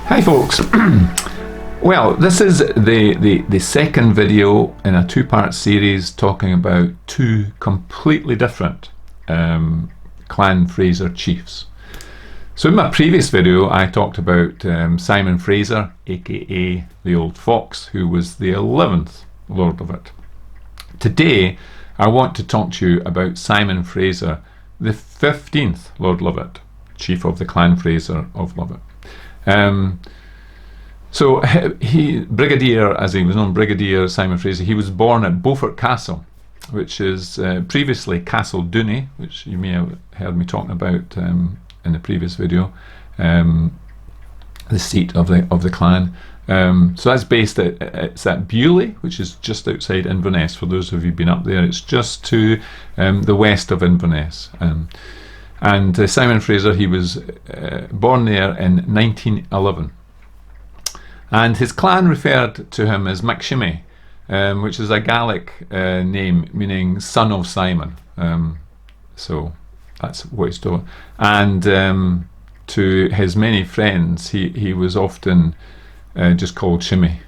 Hi folks. Well, this is the second video in a two-part series talking about two completely different Clan Fraser Chiefs. So in my previous video I talked about Simon Fraser, aka the Old Fox, who was the 11th Lord Lovat. Today I want to talk to you about Simon Fraser, the 15th Lord Lovat, Chief of the Clan Fraser of Lovat. So he, Brigadier, as he was known, Brigadier Simon Fraser, he was born at Beaufort Castle, which is previously Castle Dooney, which you may have heard me talking about in the previous video, the seat of the clan. So that's based it's at Bewley, which is just outside Inverness. For those of you who've been up there, it's just to the west of Inverness. And Simon Fraser, he was born there in 1911. And his clan referred to him as MacShimmy, which is a Gaelic name meaning son of Simon. So that's what he's told. And to his many friends, he was often just called Shimmy.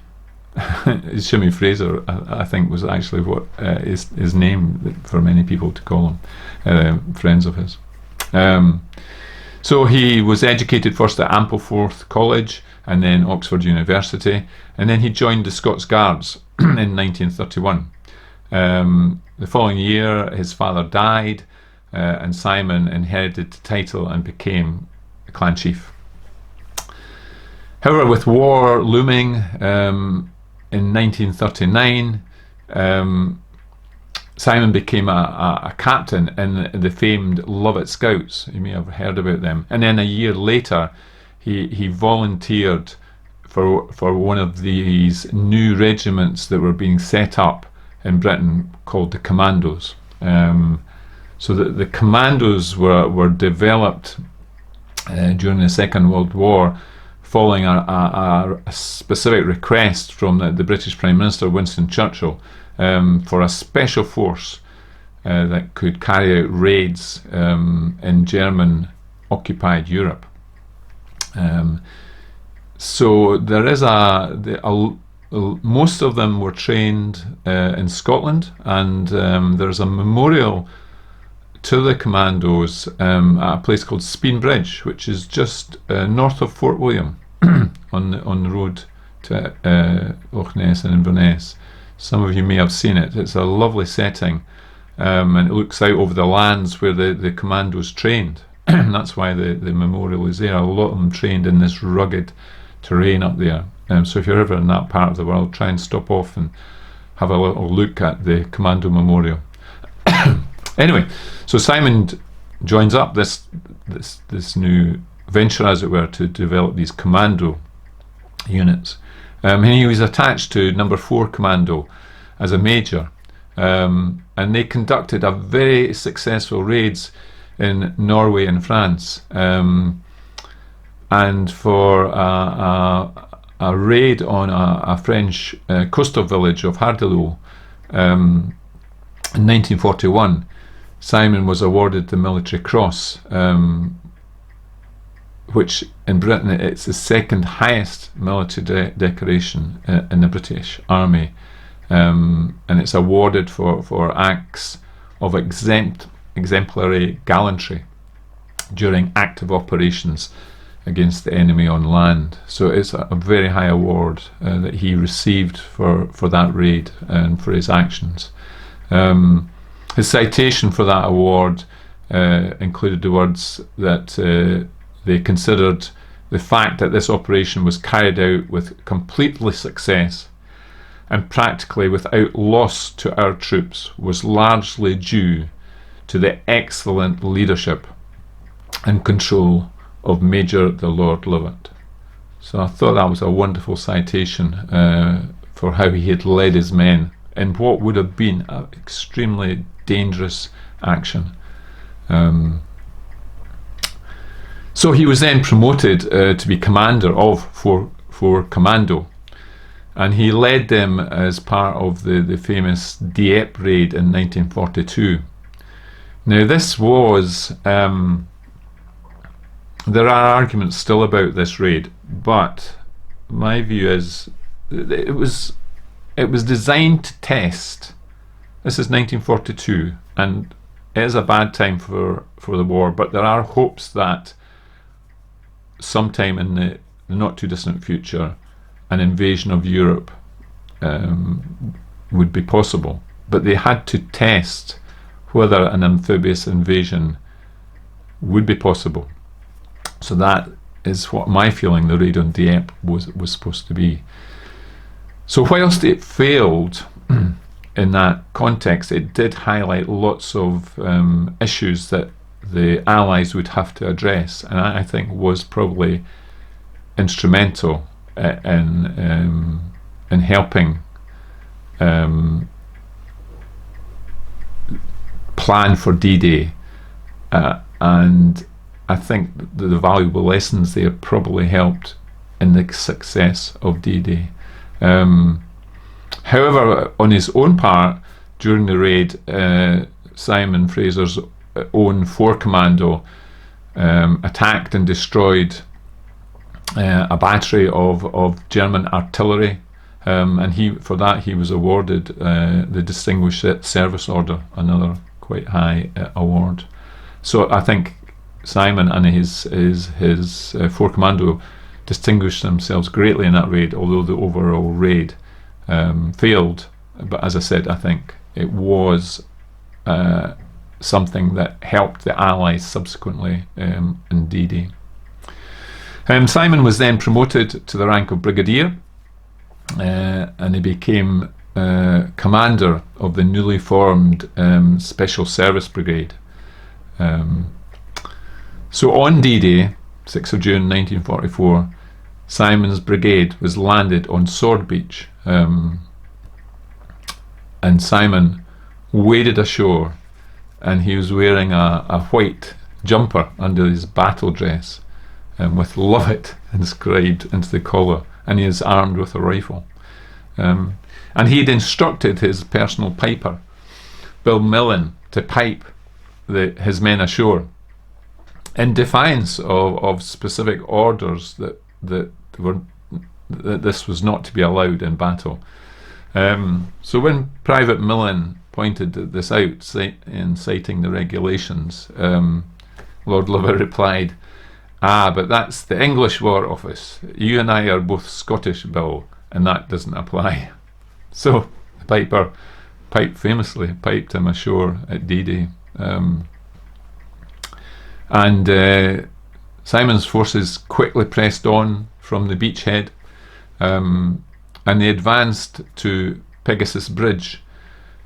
Shimmy Fraser, I think, was actually what his name for many people to call him, friends of his. So he was educated first at Ampleforth College and then Oxford University, and then he joined the Scots Guards in 1931. The following year his father died, and Simon inherited the title and became the clan chief. However, with war looming in 1939, Simon became a captain in the famed Lovat Scouts. You may have heard about them. And then a year later, he volunteered for one of these new regiments that were being set up in Britain called the Commandos. So the Commandos were developed during the Second World War, following a specific request from the British Prime Minister Winston Churchill for a special force that could carry out raids in German occupied Europe. So there is most of them were trained in Scotland, and there's a memorial to the Commandos at a place called Speen Bridge, which is just north of Fort William on the road to Loch Ness and Inverness. Some of you may have seen it. It's a lovely setting, and it looks out over the lands where the Commandos trained. That's why the memorial is there. A lot of them trained in this rugged terrain up there. So if you're ever in that part of the world, try and stop off and have a little look at the Commando Memorial. Anyway, so Simon joins up this new venture, as it were, to develop these commando units. And he was attached to number 4 Commando as a major, and they conducted a very successful raids in Norway and France, and for a raid on a French coastal village of Hardelot in 1941, Simon was awarded the Military Cross, which in Britain it's the second highest military decoration in the British Army, and it's awarded for acts of exemplary gallantry during active operations against the enemy on land. So it's a very high award that he received for that raid and for his actions. His citation for that award included the words that they considered the fact that this operation was carried out with complete success and practically without loss to our troops was largely due to the excellent leadership and control of Major the Lord Lovat. So I thought that was a wonderful citation for how he had led his men in what would have been an extremely dangerous action. So he was then promoted to be commander of 4 Commando, and he led them as part of the famous Dieppe raid in 1942. Now this was, there are arguments still about this raid, but my view is it was designed to test. This is 1942, and it is a bad time for the war, but there are hopes that sometime in the not too distant future an invasion of Europe would be possible. But they had to test whether an amphibious invasion would be possible. So that is what my feeling the raid on Dieppe was supposed to be. So whilst it failed in that context, it did highlight lots of issues that the Allies would have to address, and I think was probably instrumental in helping plan for D-Day, and I think the valuable lessons there probably helped in the success of D-Day. However, on his own part, during the raid, Simon Fraser's own 4 Commando attacked and destroyed a battery of German artillery, and for that he was awarded the Distinguished Service Order, another quite high award. So I think Simon and his 4 Commando distinguished themselves greatly in that raid, although the overall raid failed. But as I said, I think it was something that helped the Allies subsequently in D-Day. Simon was then promoted to the rank of brigadier, and he became commander of the newly formed Special Service Brigade. So on D-Day, 6th of June 1944, Simon's brigade was landed on Sword Beach, and Simon waded ashore, and he was wearing a white jumper under his battle dress, with Lovat inscribed into the collar, and he is armed with a rifle. And he had instructed his personal piper, Bill Millen, to pipe his men ashore, in defiance of specific orders that this was not to be allowed in battle. So when Private Millen pointed this out, in citing the regulations, Lord Lovat replied, but that's the English War Office. You and I are both Scottish, Bill, and that doesn't apply. So the piper famously piped him ashore at D-Day. And Simon's forces quickly pressed on from the beachhead, and they advanced to Pegasus Bridge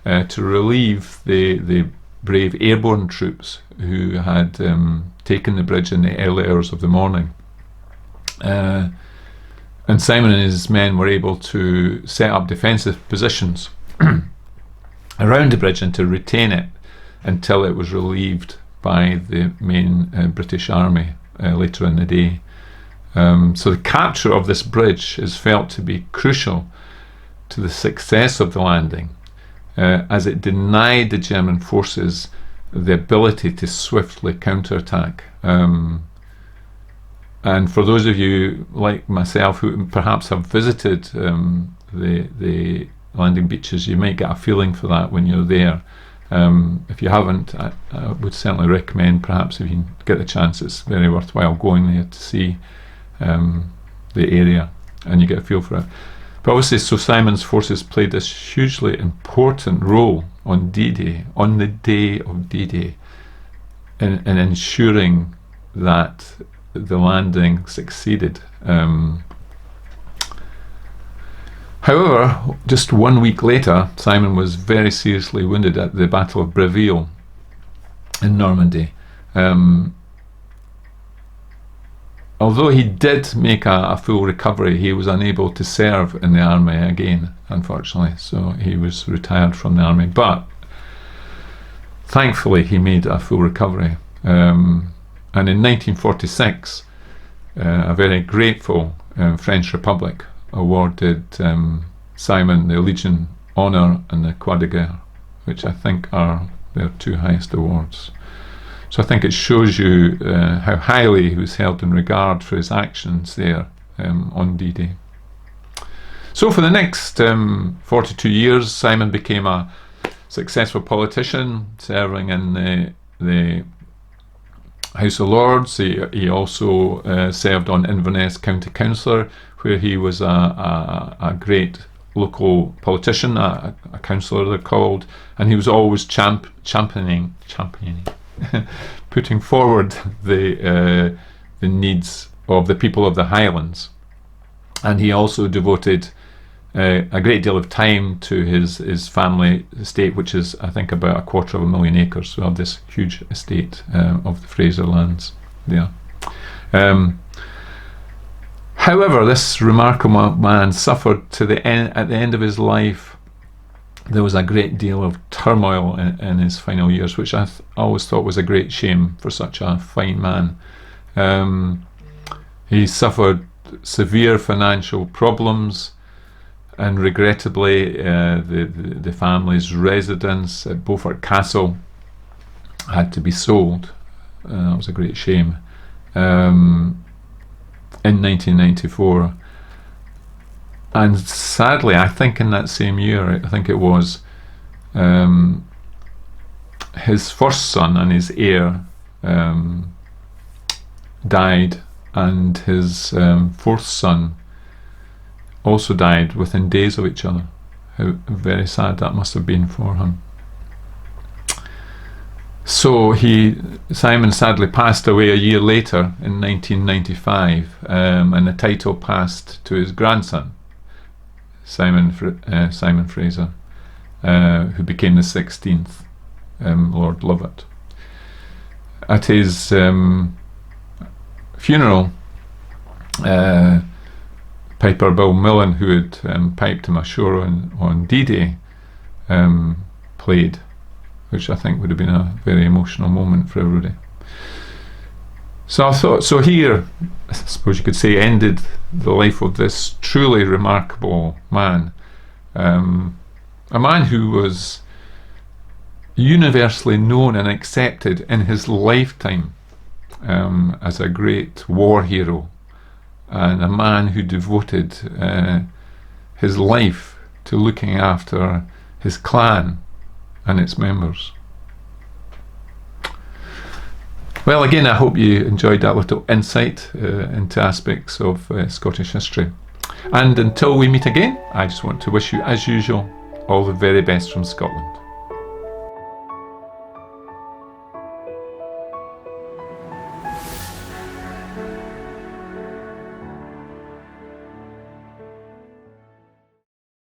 to relieve the brave airborne troops who had taken the bridge in the early hours of the morning. And Simon and his men were able to set up defensive positions around the bridge and to retain it until it was relieved by the main British Army later in the day. So the capture of this bridge is felt to be crucial to the success of the landing, as it denied the German forces the ability to swiftly counterattack. And for those of you like myself who perhaps have visited the landing beaches, you might get a feeling for that when you're there. If you haven't, I would certainly recommend, perhaps if you get the chance, it's very worthwhile going there to see the area and you get a feel for it. But obviously, so Simon's forces played this hugely important role on D-Day, on the day of D-Day, in ensuring that the landing succeeded. However, just 1 week later, Simon was very seriously wounded at the Battle of Breville in Normandy. Although he did make a full recovery, he was unable to serve in the army again, unfortunately, so he was retired from the army. But thankfully he made a full recovery. And in 1946, a very grateful French Republic awarded Simon the Legion Honour and the Croix de Guerre, which I think are their 2 highest awards. So I think it shows you how highly he was held in regard for his actions there on D-Day. So for the next 42 years, Simon became a successful politician, serving in the House of Lords. He also served on Inverness County Councillor, where he was a great local politician, a councillor they're called, and he was always championing, putting forward the needs of the people of the Highlands. And he also devoted a great deal of time to his family estate, which is, I think, about 250,000 acres. So we have this huge estate of the Fraser lands there. However, this remarkable man suffered at the end of his life. There was a great deal of turmoil in his final years, which I always thought was a great shame for such a fine man. He suffered severe financial problems, and regrettably the family's residence at Beaufort Castle had to be sold. That was a great shame. In 1994, and sadly, I think in that same year, I think it was, his first son and his heir died, and his fourth son also died within days of each other. How very sad that must have been for him. So Simon sadly passed away a year later in 1995, and the title passed to his grandson, Simon Fraser, who became the 16th Lord Lovat. At his funeral, Piper Bill Millen, who had piped him ashore on D-Day, played, which I think would have been a very emotional moment for everybody. So I thought, so here, I suppose you could say, ended the life of this truly remarkable man, a man who was universally known and accepted in his lifetime as a great war hero, and a man who devoted his life to looking after his clan and its members. Well, again, I hope you enjoyed that little insight into aspects of Scottish history. And until we meet again, I just want to wish you, as usual, all the very best from Scotland.